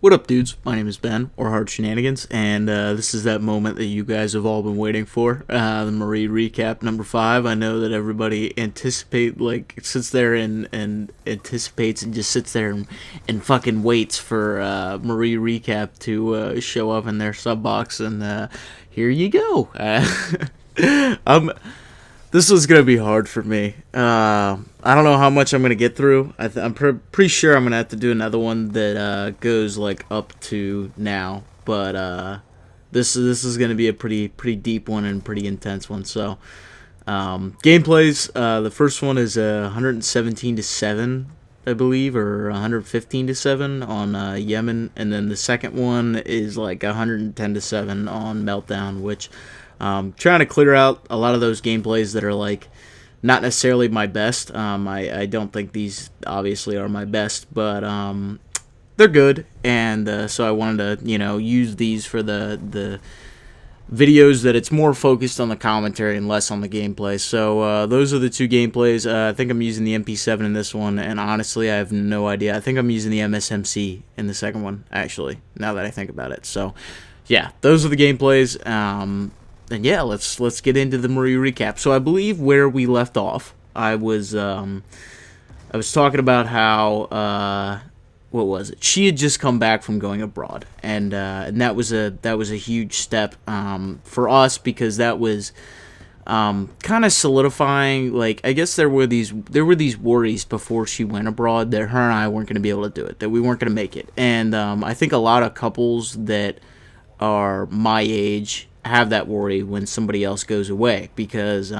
What up, dudes? My name is Ben, or HardShenaniganz, and this is that moment that you guys have all been waiting for, the Marie recap number 5. I know that everybody sits there and anticipates and just sits there and fucking waits for Marie recap to show up in their sub box, and here you go. This was gonna be hard for me. I don't know how much I'm gonna get through. I'm pretty sure I'm gonna have to do another one that goes like up to now. But this is gonna be a pretty deep one and pretty intense one. So gameplays. The first one is 117-7, I believe, or 115-7 on Yemen, and then the second one is like 110-7 on Meltdown, which. Trying to clear out a lot of those gameplays that are like not necessarily my best. I don't think these obviously are my best, but they're good, and so I wanted to use these for the videos that it's more focused on the commentary and less on the gameplay. So those are the two gameplays. I think I'm using the MP7 in this one, and honestly I have no idea. I think I'm using the MSMC in the second one, actually, now that I think about it. So yeah, those are the gameplays. And yeah, let's get into the Marie recap. So I believe where we left off, I was talking about how what was it? She had just come back from going abroad, and that was a huge step for us, because that was kind of solidifying. Like, I guess there were these worries before she went abroad that her and I weren't going to be able to do it, that we weren't going to make it, and I think a lot of couples that are my age have that worry when somebody else goes away, because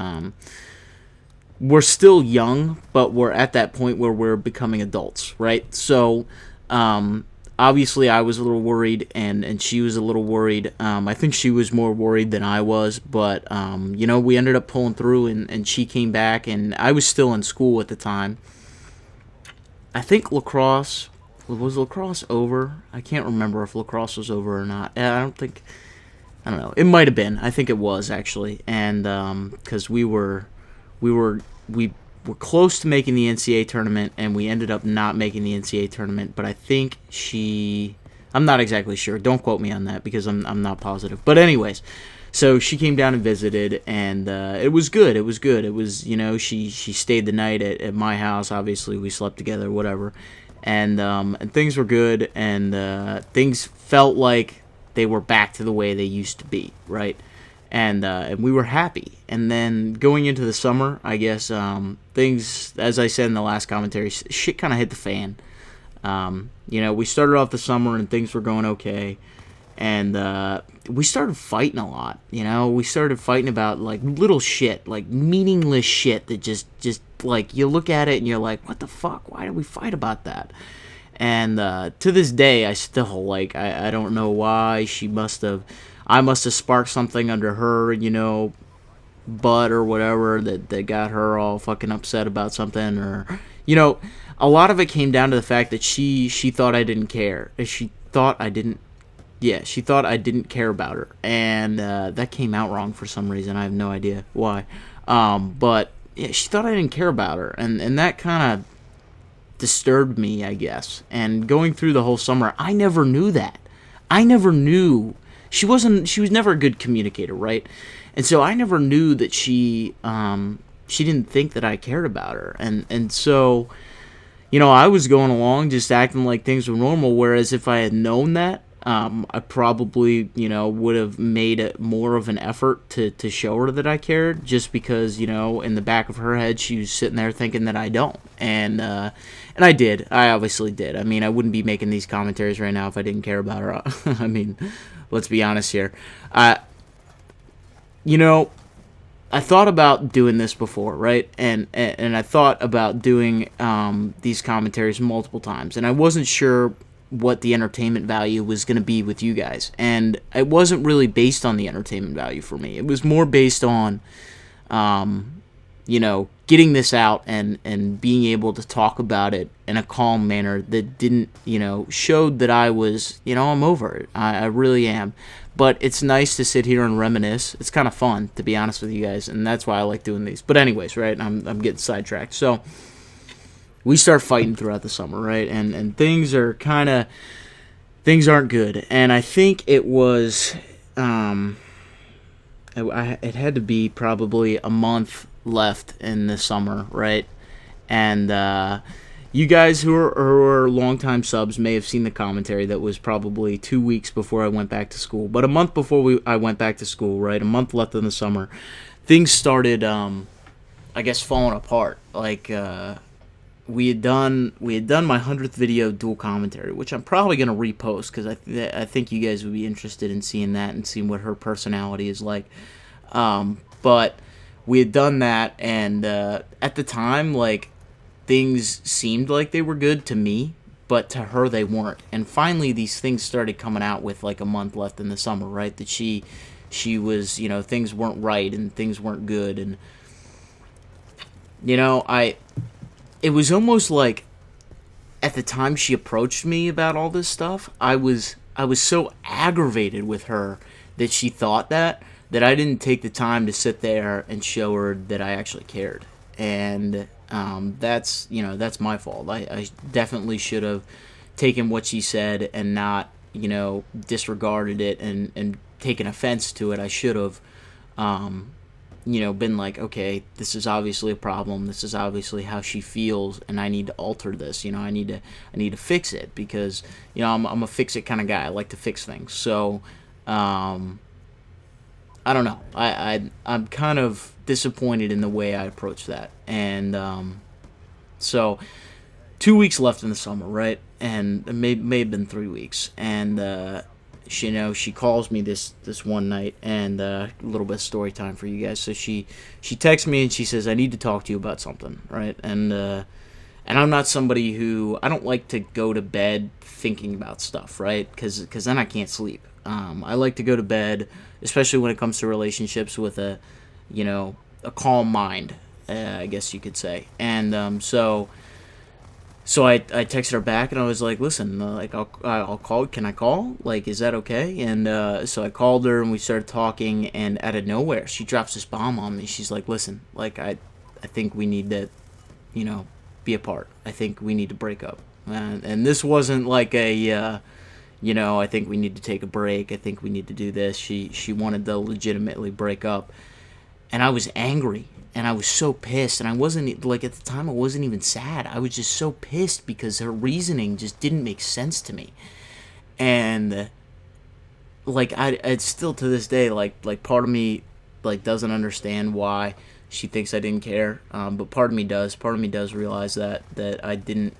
we're still young, but we're at that point where we're becoming adults, right? So obviously I was a little worried, and she was a little worried. I think she was more worried than I was, but we ended up pulling through, and she came back, and I was still in school at the time. I think lacrosse was over? I can't remember if lacrosse was over or not. I don't know. It might have been. I think it was, actually, and because we were close to making the NCAA tournament, and we ended up not making the NCAA tournament. But I think I'm not exactly sure. Don't quote me on that, because I'm not positive. But anyways, so she came down and visited, and it was good. It was good. It was, she stayed the night at my house. Obviously, we slept together, whatever, and things were good, and things felt like they were back to the way they used to be, right? And we were happy. And then going into the summer, I guess things, as I said in the last commentary, shit kind of hit the fan. We started off the summer and things were going okay, and we started fighting a lot. We started fighting about like little shit, like meaningless shit that just like you look at it and you're like, what the fuck? Why did we fight about that? And to this day, I still, like, I don't know why. I must have sparked something under her, butt or whatever, that got her all fucking upset about something, or, a lot of it came down to the fact that she thought I didn't care. She thought I didn't care about her, and that came out wrong for some reason. I have no idea why. But yeah, she thought I didn't care about her, and that kind of disturbed me, I guess. And going through the whole summer, I never knew that. I never knew. She was never a good communicator, right? And so I never knew that she didn't think that I cared about her. And so, I was going along just acting like things were normal, whereas if I had known that, I probably, would have made it more of an effort to show her that I cared, just because, in the back of her head, she was sitting there thinking that I don't. And I did. I obviously did. I mean, I wouldn't be making these commentaries right now if I didn't care about her. I mean, let's be honest here. I thought about doing this before, right? And I thought about doing these commentaries multiple times, and I wasn't sure what the entertainment value was going to be with you guys. And it wasn't really based on the entertainment value for me. It was more based on getting this out and being able to talk about it in a calm manner that didn't, showed that I was, I'm over it. I really am. But it's nice to sit here and reminisce. It's kind of fun, to be honest with you guys, and that's why I like doing these. But anyways, right, I'm getting sidetracked. So we start fighting throughout the summer, right? And things are kind of things aren't good. And I think it was, it had to be probably a month left in the summer, right? And you guys who are longtime subs may have seen the commentary that was probably 2 weeks before I went back to school. But a month before I went back to school, right? A month left in the summer, things started, I guess, falling apart. Like, we had done my 100th video dual commentary, which I'm probably going to repost because I think you guys would be interested in seeing that and seeing what her personality is like. But we had done that, and at the time, like, things seemed like they were good to me, but to her they weren't. And finally, these things started coming out with like a month left in the summer, right? That she was, things weren't right and things weren't good, and it was almost like at the time she approached me about all this stuff, I was so aggravated with her that she thought that I didn't take the time to sit there and show her that I actually cared. And that's my fault. I definitely should have taken what she said and not, disregarded it and taken offense to it. I should have, been like, okay, this is obviously a problem. This is obviously how she feels, and I need to alter this. I need to fix it because, I'm a fix it kind of guy. I like to fix things. So, I don't know. I'm kind of disappointed in the way I approached that. And so 2 weeks left in the summer, right? And it may have been 3 weeks. And she calls me this one night, and a little bit of story time for you guys. So she texts me and she says, "I need to talk to you about something," right? And I'm not somebody who, I don't like to go to bed thinking about stuff, right? Because then I can't sleep. I like to go to bed, especially when it comes to relationships, with a calm mind, I guess you could say. And so I texted her back, and I was like, "Listen, like I'll call. Can I call? Like, is that okay?" And so I called her, and we started talking. And out of nowhere, she drops this bomb on me. She's like, "Listen, like I think we need to, be apart. I think we need to break up." And this wasn't like a I think we need to take a break. I think we need to do this. She wanted to legitimately break up. And I was angry. And I was so pissed. And I wasn't, like, at the time, I wasn't even sad. I was just so pissed because her reasoning just didn't make sense to me. And, like, it's still to this day, like part of me, like, doesn't understand why she thinks I didn't care. But part of me does. Part of me does realize that I didn't,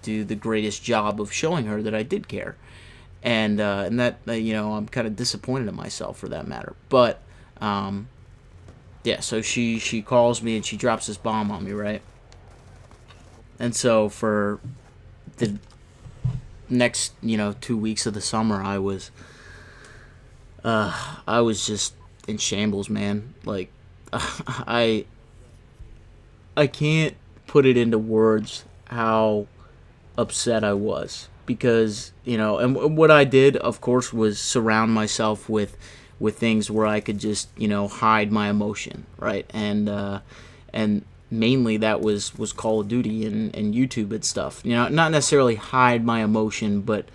do the greatest job of showing her that I did care. And that, I'm kind of disappointed in myself for that matter. But, yeah, so she calls me and she drops this bomb on me, right? And so for the next, 2 weeks of the summer, I was just in shambles, man. Like, I can't put it into words how upset I was. Because, and what I did, of course, was surround myself with things where I could just, hide my emotion, right? And mainly that was Call of Duty and YouTube and stuff. Not necessarily hide my emotion, but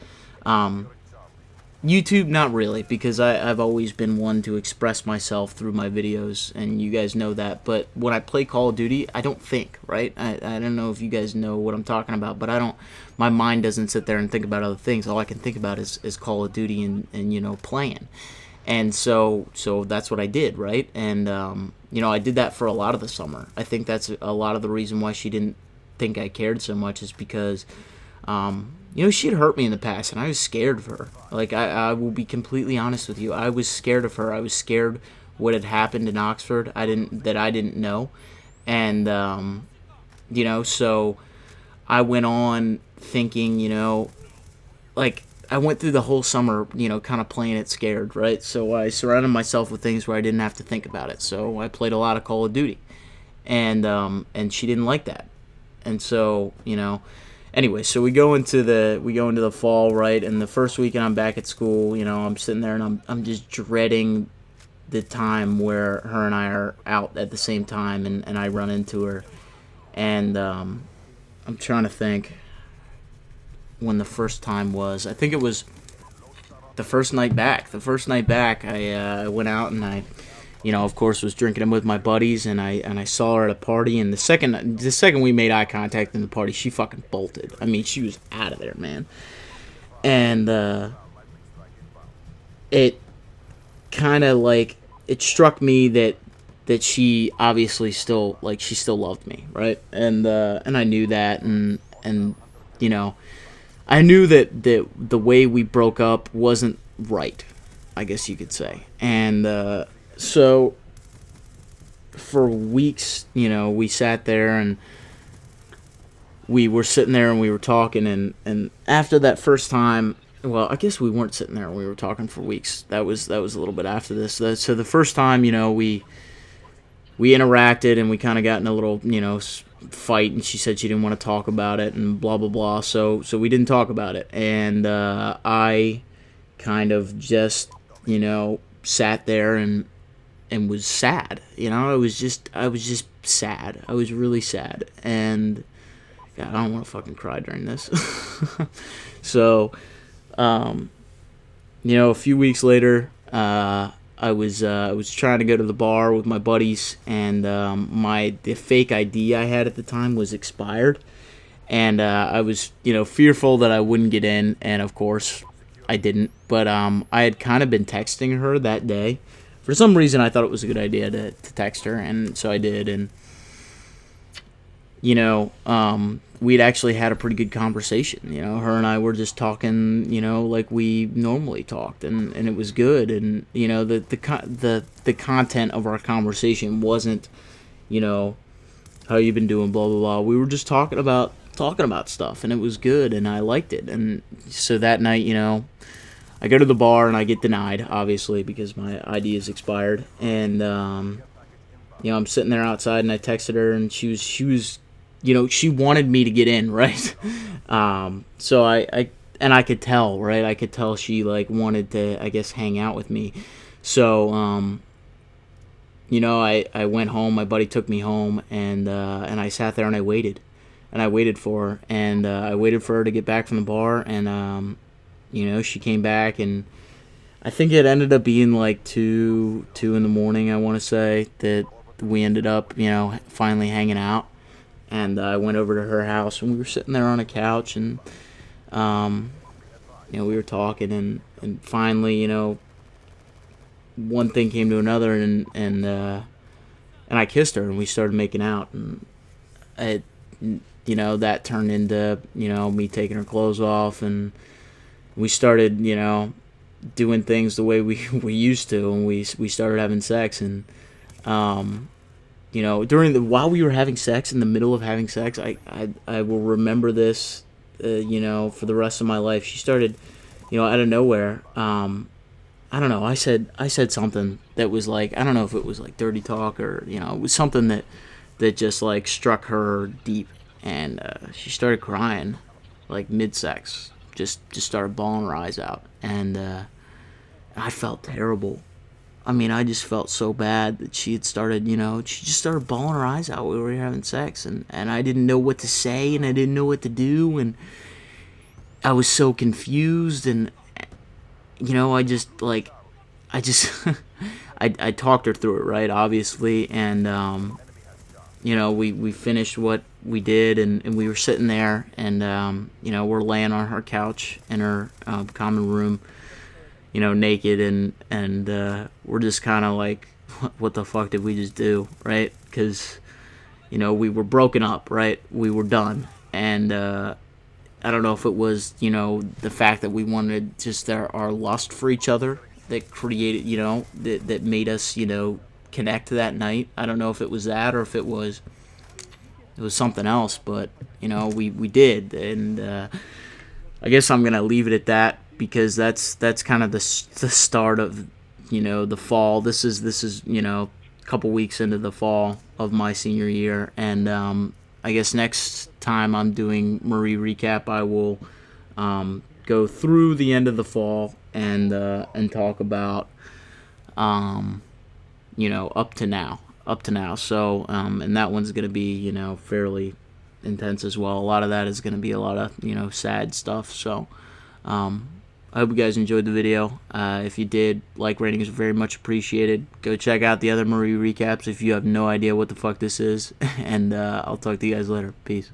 YouTube, not really, because I've always been one to express myself through my videos, and you guys know that. But when I play Call of Duty, I don't think, right? I don't know if you guys know what I'm talking about, but my mind doesn't sit there and think about other things. All I can think about is Call of Duty and playing. And so that's what I did, right? And, I did that for a lot of the summer. I think that's a lot of the reason why she didn't think I cared so much is because, she had hurt me in the past, and I was scared of her. Like, I will be completely honest with you. I was scared of her. I was scared what had happened in Oxford I didn't know. And, so I went on thinking, like, I went through the whole summer, kind of playing it scared, right? So I surrounded myself with things where I didn't have to think about it. So I played a lot of Call of Duty. And she didn't like that. And so, anyway, so we go into the fall, right? And the first weekend I'm back at school, I'm sitting there and I'm just dreading the time where her and I are out at the same time, and I run into her. And I'm trying to think when the first time was. I think it was the first night back, I went out and I, of course, was drinking with my buddies, and I saw her at a party, and the second we made eye contact in the party, she fucking bolted. I mean, she was out of there, man. And it kind of like it struck me that she obviously still she still loved me, right? And I knew that, and I knew that the way we broke up wasn't right, I guess you could say. And so for weeks, we sat there and we were sitting there and we were talking, and after that first time, well, I guess we weren't sitting there. We were talking for weeks. That was a little bit after this. So the first time, we interacted and we kind of got in a little, fight, and she said she didn't want to talk about it and blah blah blah. So we didn't talk about it, and I kind of just, sat there and was sad. I was just sad. I was really sad, and God, I don't want to fucking cry during this. So, a few weeks later, I was trying to go to the bar with my buddies, and the fake ID I had at the time was expired, and I was fearful that I wouldn't get in, and of course I didn't. But I had kind of been texting her that day. For some reason, I thought it was a good idea to text her, and so I did, and we'd actually had a pretty good conversation. Her and I were just talking, like we normally talked, and it was good. And the content of our conversation wasn't, how you been doing, blah blah blah. We were just talking about stuff, and it was good, and I liked it. And so that night, I go to the bar and I get denied, obviously, because my ID is expired. And I'm sitting there outside, and I texted her, and she was she wanted me to get in, right? So I could tell, right? I could tell she wanted to, I guess, hang out with me. So I went home. My buddy took me home, and I sat there and I waited, for her, and I waited for her to get back from the bar, and she came back, and I think it ended up being like 2 in the morning, I want to say, that we ended up finally hanging out. And I went over to her house, and we were sitting there on a couch, and we were talking, and finally, one thing came to another, and I kissed her, and we started making out, and that turned into me taking her clothes off, and we started doing things the way we used to, and we started having sex, and while we were having sex, in the middle of having sex, I will remember this, for the rest of my life. She started, out of nowhere. I don't know. I said something that was like, I don't know if it was like dirty talk or, it was something that just struck her deep, and she started crying, mid-sex, just started bawling her eyes out, and I felt terrible. I mean, I just felt so bad that she had started, she just started bawling her eyes out while we were having sex, and I didn't know what to say, and I didn't know what to do, and I was so confused, and, I just I talked her through it, right, obviously, and, we finished what we did, and we were sitting there, and, we're laying on her couch in her common room, naked, and we're just kind of like, what the fuck did we just do, right? Because, we were broken up, right? We were done, and I don't know if it was, the fact that we wanted just our lust for each other that created, that made us, connect that night. I don't know if it was that or if it was something else, but, we did, and I guess I'm gonna leave it at that, because that's kind of the start of the fall. This is a couple weeks into the fall of my senior year, and I guess next time I'm doing Marie recap, I will go through the end of the fall and talk about up to now. So and that one's gonna be fairly intense as well. A lot of that is gonna be a lot of sad stuff. So I hope you guys enjoyed the video. If you did, like rating is very much appreciated. Go check out the other Marie recaps if you have no idea what the fuck this is. And I'll talk to you guys later. Peace.